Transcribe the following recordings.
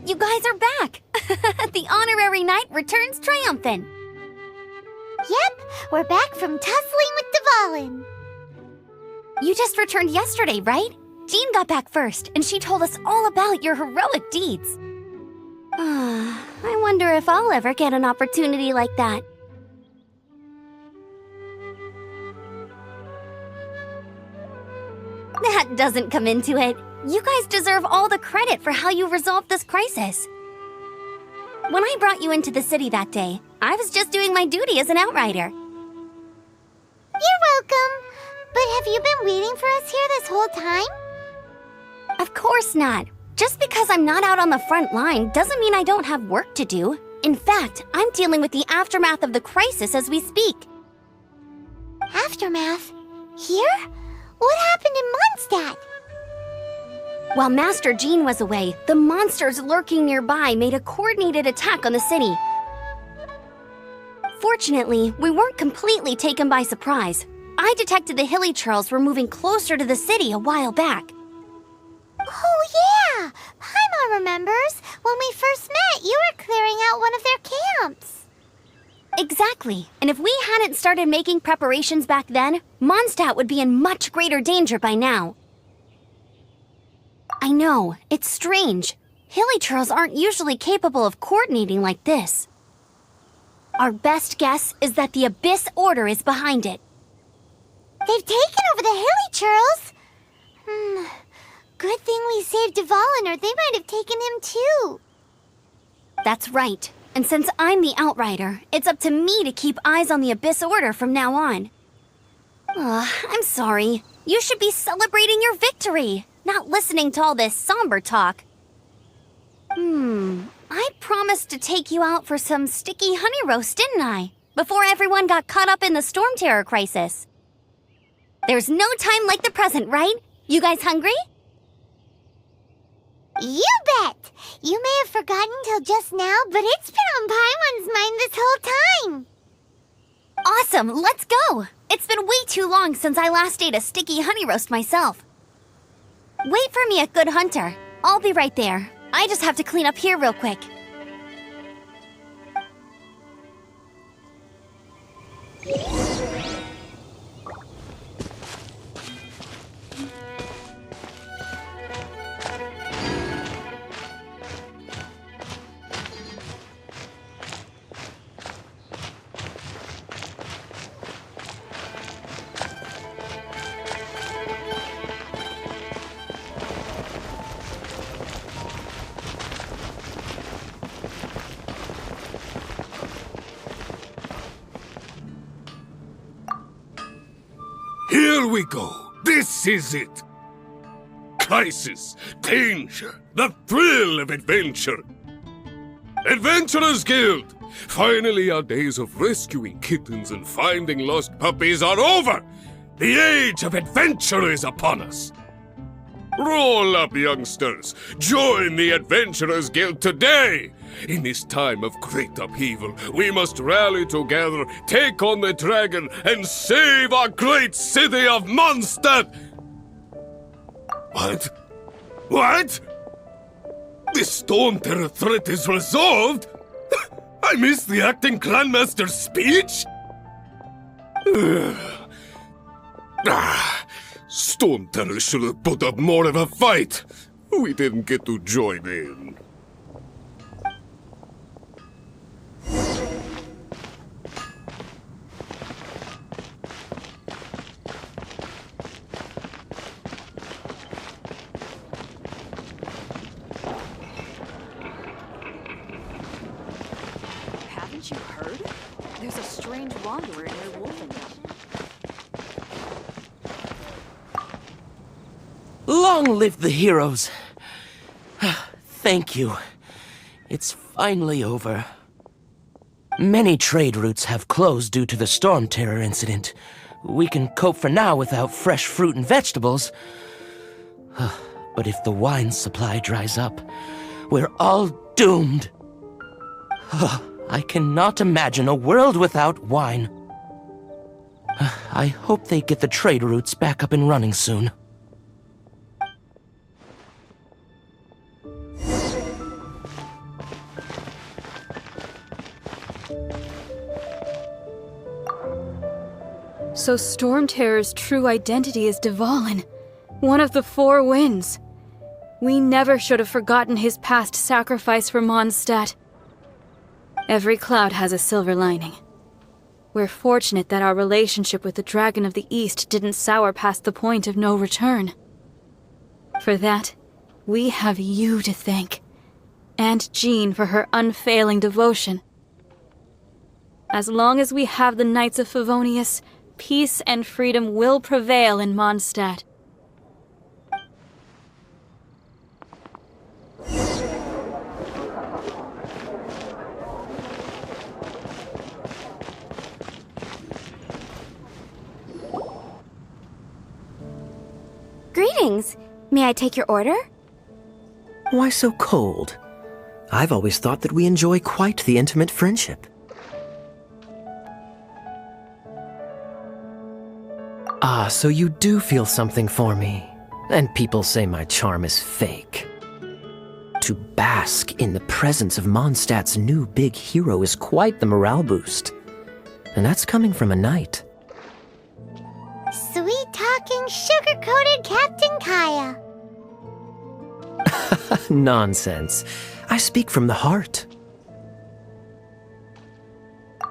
You guys are back! The honorary knight returns triumphant! Yep, we're back from tussling with Dvalin. You just returned yesterday, right? Jean got back first, and she told us all about your heroic deeds. I wonder if I'll ever get an opportunity like that. That doesn't come into it. You guys deserve all the credit for how you resolved this crisis. When I brought you into the city that day, I was just doing my duty as an outrider. You're welcome. But have you been waiting for us here this whole time? Of course not. Just because I'm not out on the front line doesn't mean I don't have work to do. In fact, I'm dealing with the aftermath of the crisis as we speak. Aftermath? Here? What happened in Mondstadt? While Master Jean was away, the monsters lurking nearby made a coordinated attack on the city. Fortunately, we weren't completely taken by surprise. I detected the Hilly Churls were moving closer to the city a while back. Oh yeah! Paimon remembers. When we first met, you were clearing out one of their camps. Exactly. And if we hadn't started making preparations back then, Mondstadt would be in much greater danger by now. I know, it's strange. Hilly Churls aren't usually capable of coordinating like this. Our best guess is that the Abyss Order is behind it. They've taken over the Hilly Churls? Good thing we saved Dvalin, or they might have taken him too. That's right. And since I'm the Outrider, it's up to me to keep eyes on the Abyss Order from now on. I'm sorry. You should be celebrating your victory, not listening to all this somber talk. I promised to take you out for some sticky honey roast, didn't I? Before everyone got caught up in the Stormterror crisis. There's no time like the present, right? You guys hungry? You bet! You may have forgotten till just now, but it's been on Paimon's mind this whole time. Awesome, let's go! It's been way too long since I last ate a sticky honey roast myself. Wait for me at Good Hunter. I'll be right there. I just have to clean up here real quick. Here we go. This is it. Crisis, danger, the thrill of adventure. Adventurers Guild! Finally, our days of rescuing kittens and finding lost puppies are over. The age of adventure is upon us. Roll up, youngsters. Join the Adventurers Guild today. In this time of great upheaval, we must rally together, take on the dragon, and save our great city of Mondstadt! What? What? The Stormterror threat is resolved? I missed the acting clanmaster's speech? Stormterror should have put up more of a fight. We didn't get to join in. Haven't you heard? There's a strange wanderer near Wolfenham. Long live the heroes. Thank you. It's finally over. Many trade routes have closed due to the Stormterror incident. We can cope for now without fresh fruit and vegetables. But if the wine supply dries up, we're all doomed. I cannot imagine a world without wine. I hope they get the trade routes back up and running soon. So Stormterror's true identity is Dvalin, one of the Four Winds. We never should have forgotten his past sacrifice for Mondstadt. Every cloud has a silver lining. We're fortunate that our relationship with the Dragon of the East didn't sour past the point of no return. For that, we have you to thank, and Jean for her unfailing devotion. As long as we have the Knights of Favonius, peace and freedom will prevail in Mondstadt. Greetings. May I take your order? Why so cold? I've always thought that we enjoy quite the intimate friendship. Ah, so you do feel something for me. And people say my charm is fake. To bask in the presence of Mondstadt's new big hero is quite the morale boost. And that's coming from a knight. Sweet-talking, sugar-coated Captain Kaya. Nonsense. I speak from the heart.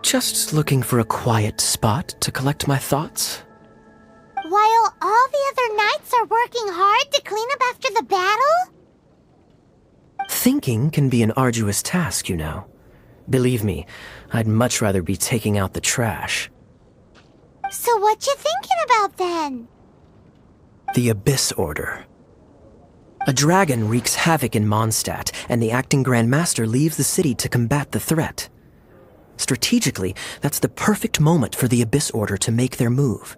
Just looking for a quiet spot to collect my thoughts. While all the other knights are working hard to clean up after the battle? Thinking can be an arduous task, you know. Believe me, I'd much rather be taking out the trash. So what you thinking about then? The Abyss Order. A dragon wreaks havoc in Mondstadt, and the acting Grand Master leaves the city to combat the threat. Strategically, that's the perfect moment for the Abyss Order to make their move.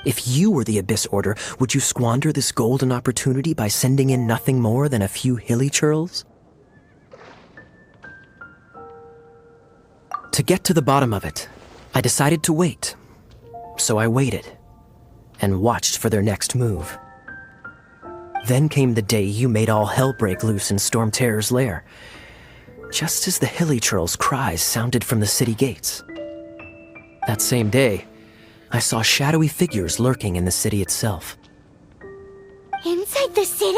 If you were the Abyss Order, would you squander this golden opportunity by sending in nothing more than a few hilly churls? To get to the bottom of it, I decided to wait. So I waited, and watched for their next move. Then came the day you made all hell break loose in Stormterror's lair, just as the hilly churls' cries sounded from the city gates. That same day, I saw shadowy figures lurking in the city itself. Inside the city?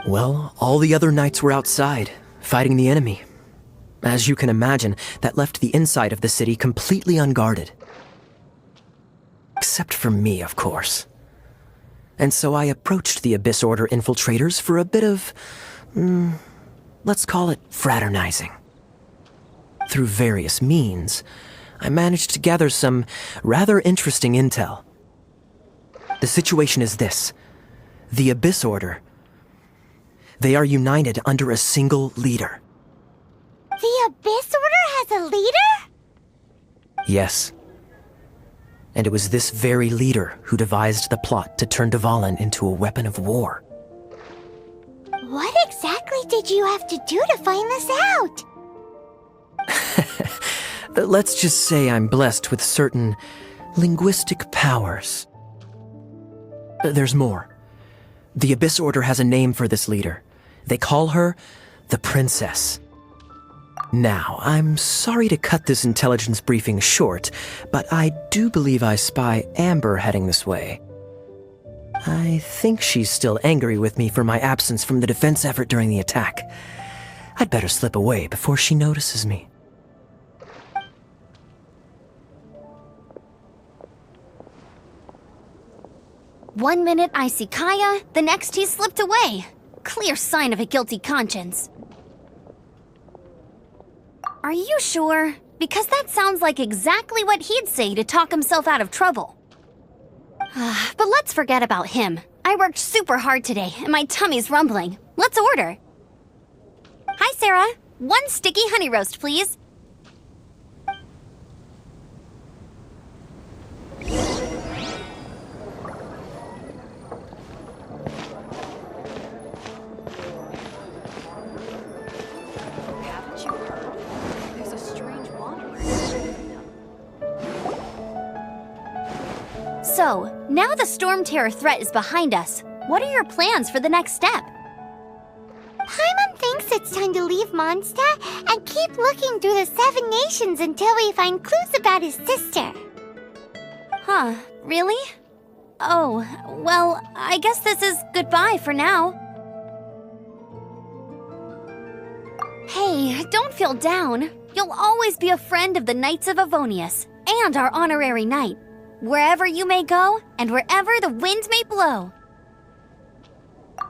Well, all the other knights were outside, fighting the enemy. As you can imagine, that left the inside of the city completely unguarded. Except for me, of course. And so I approached the Abyss Order infiltrators for a bit of, let's call it fraternizing. Through various means, I managed to gather some rather interesting intel. The situation is this. The Abyss Order. They are united under a single leader. The Abyss Order has a leader? Yes. And it was this very leader who devised the plot to turn Dvalin into a weapon of war. What exactly did you have to do to find this out? Let's just say I'm blessed with certain linguistic powers. There's more. The Abyss Order has a name for this leader. They call her the Princess. Now, I'm sorry to cut this intelligence briefing short, but I do believe I spy Amber heading this way. I think she's still angry with me for my absence from the defense effort during the attack. I'd better slip away before she notices me. One minute I see Kaya, the next he's slipped away. Clear sign of a guilty conscience. Are you sure? Because that sounds like exactly what he'd say to talk himself out of trouble. But let's forget about him. I worked super hard today, and my tummy's rumbling. Let's order. Hi, Sarah. 1 sticky honey roast, please. Haven't you heard? There's a strange wanderer. So, now the Stormterror threat is behind us. What are your plans for the next step? Paimon thinks guess it's time to leave Mondstadt and keep looking through the 7 nations until we find clues about his sister. Huh, really? Oh, well, I guess this is goodbye for now. Hey, don't feel down. You'll always be a friend of the Knights of Avonius and our honorary knight, wherever you may go and wherever the wind may blow.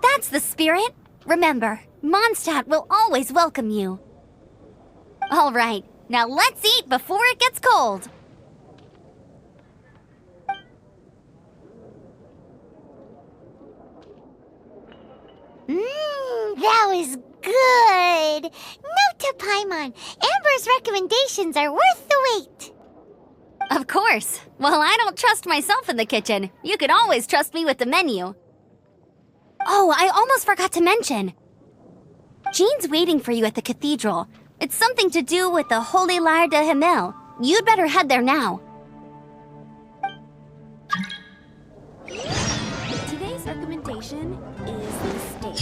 That's the spirit. Remember, Mondstadt will always welcome you. All right, now let's eat before it gets cold. That was good! Note to Paimon, Amber's recommendations are worth the wait. Of course. Well, I don't trust myself in the kitchen. You can always trust me with the menu. Oh, I almost forgot to mention. Jean's waiting for you at the cathedral. It's something to do with the Holy Lyre de Himmel. You'd better head there now. Today's recommendation is the steak.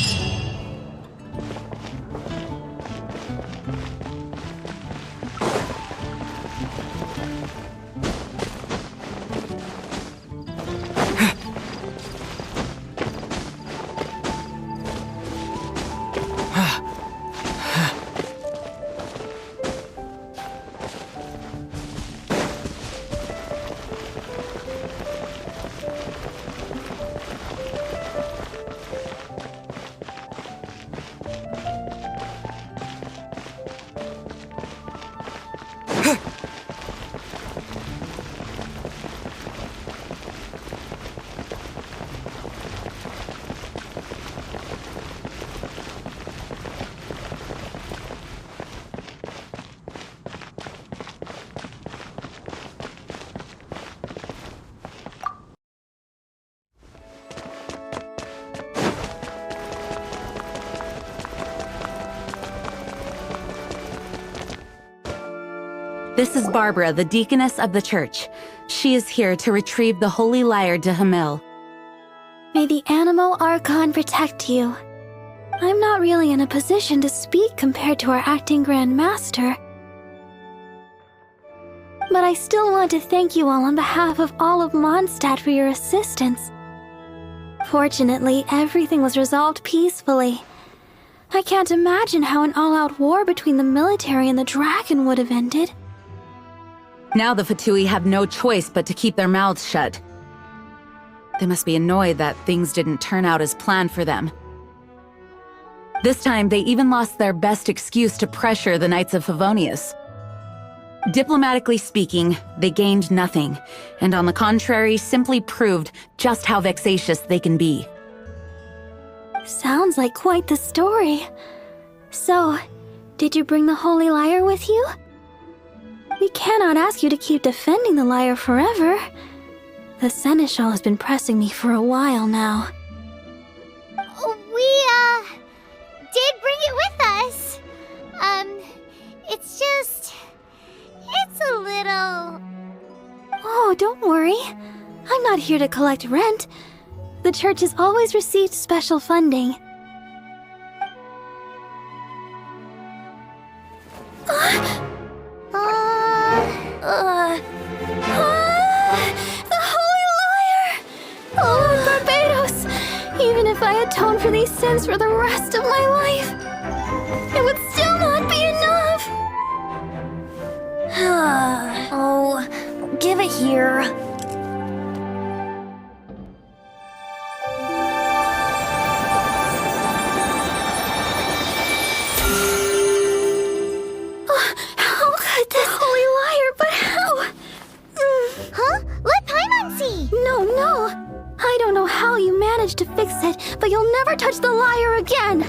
This is Barbara, the deaconess of the church. She is here to retrieve the Holy Lyre de Himmel. May the Animo Archon protect you. I'm not really in a position to speak compared to our acting Grand Master. But I still want to thank you all on behalf of all of Mondstadt for your assistance. Fortunately, everything was resolved peacefully. I can't imagine how an all-out war between the military and the dragon would have ended. Now the Fatui have no choice but to keep their mouths shut. They must be annoyed that things didn't turn out as planned for them. This time, they even lost their best excuse to pressure the Knights of Favonius. Diplomatically speaking, they gained nothing, and on the contrary, simply proved just how vexatious they can be. Sounds like quite the story. So, did you bring the Holy Lyre with you? We cannot ask you to keep defending the lyre forever. The Seneschal has been pressing me for a while now. We, did bring it with us. It's a little... Oh, don't worry. I'm not here to collect rent. The church has always received special funding. The Holy Lyre! Oh, Lord Barbados! Even if I atone for these sins for the rest of my life, it would still not be enough! Oh, give it here. How could this Holy Lyre, but how? Huh? Let Paimon see! No. I don't know how you managed to fix it, but you'll never touch the lyre again!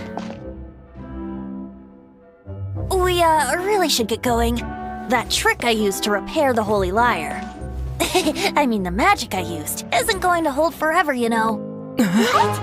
We, really should get going. That trick I used to repair the Holy Lyre. I mean, the magic I used isn't going to hold forever, you know. What?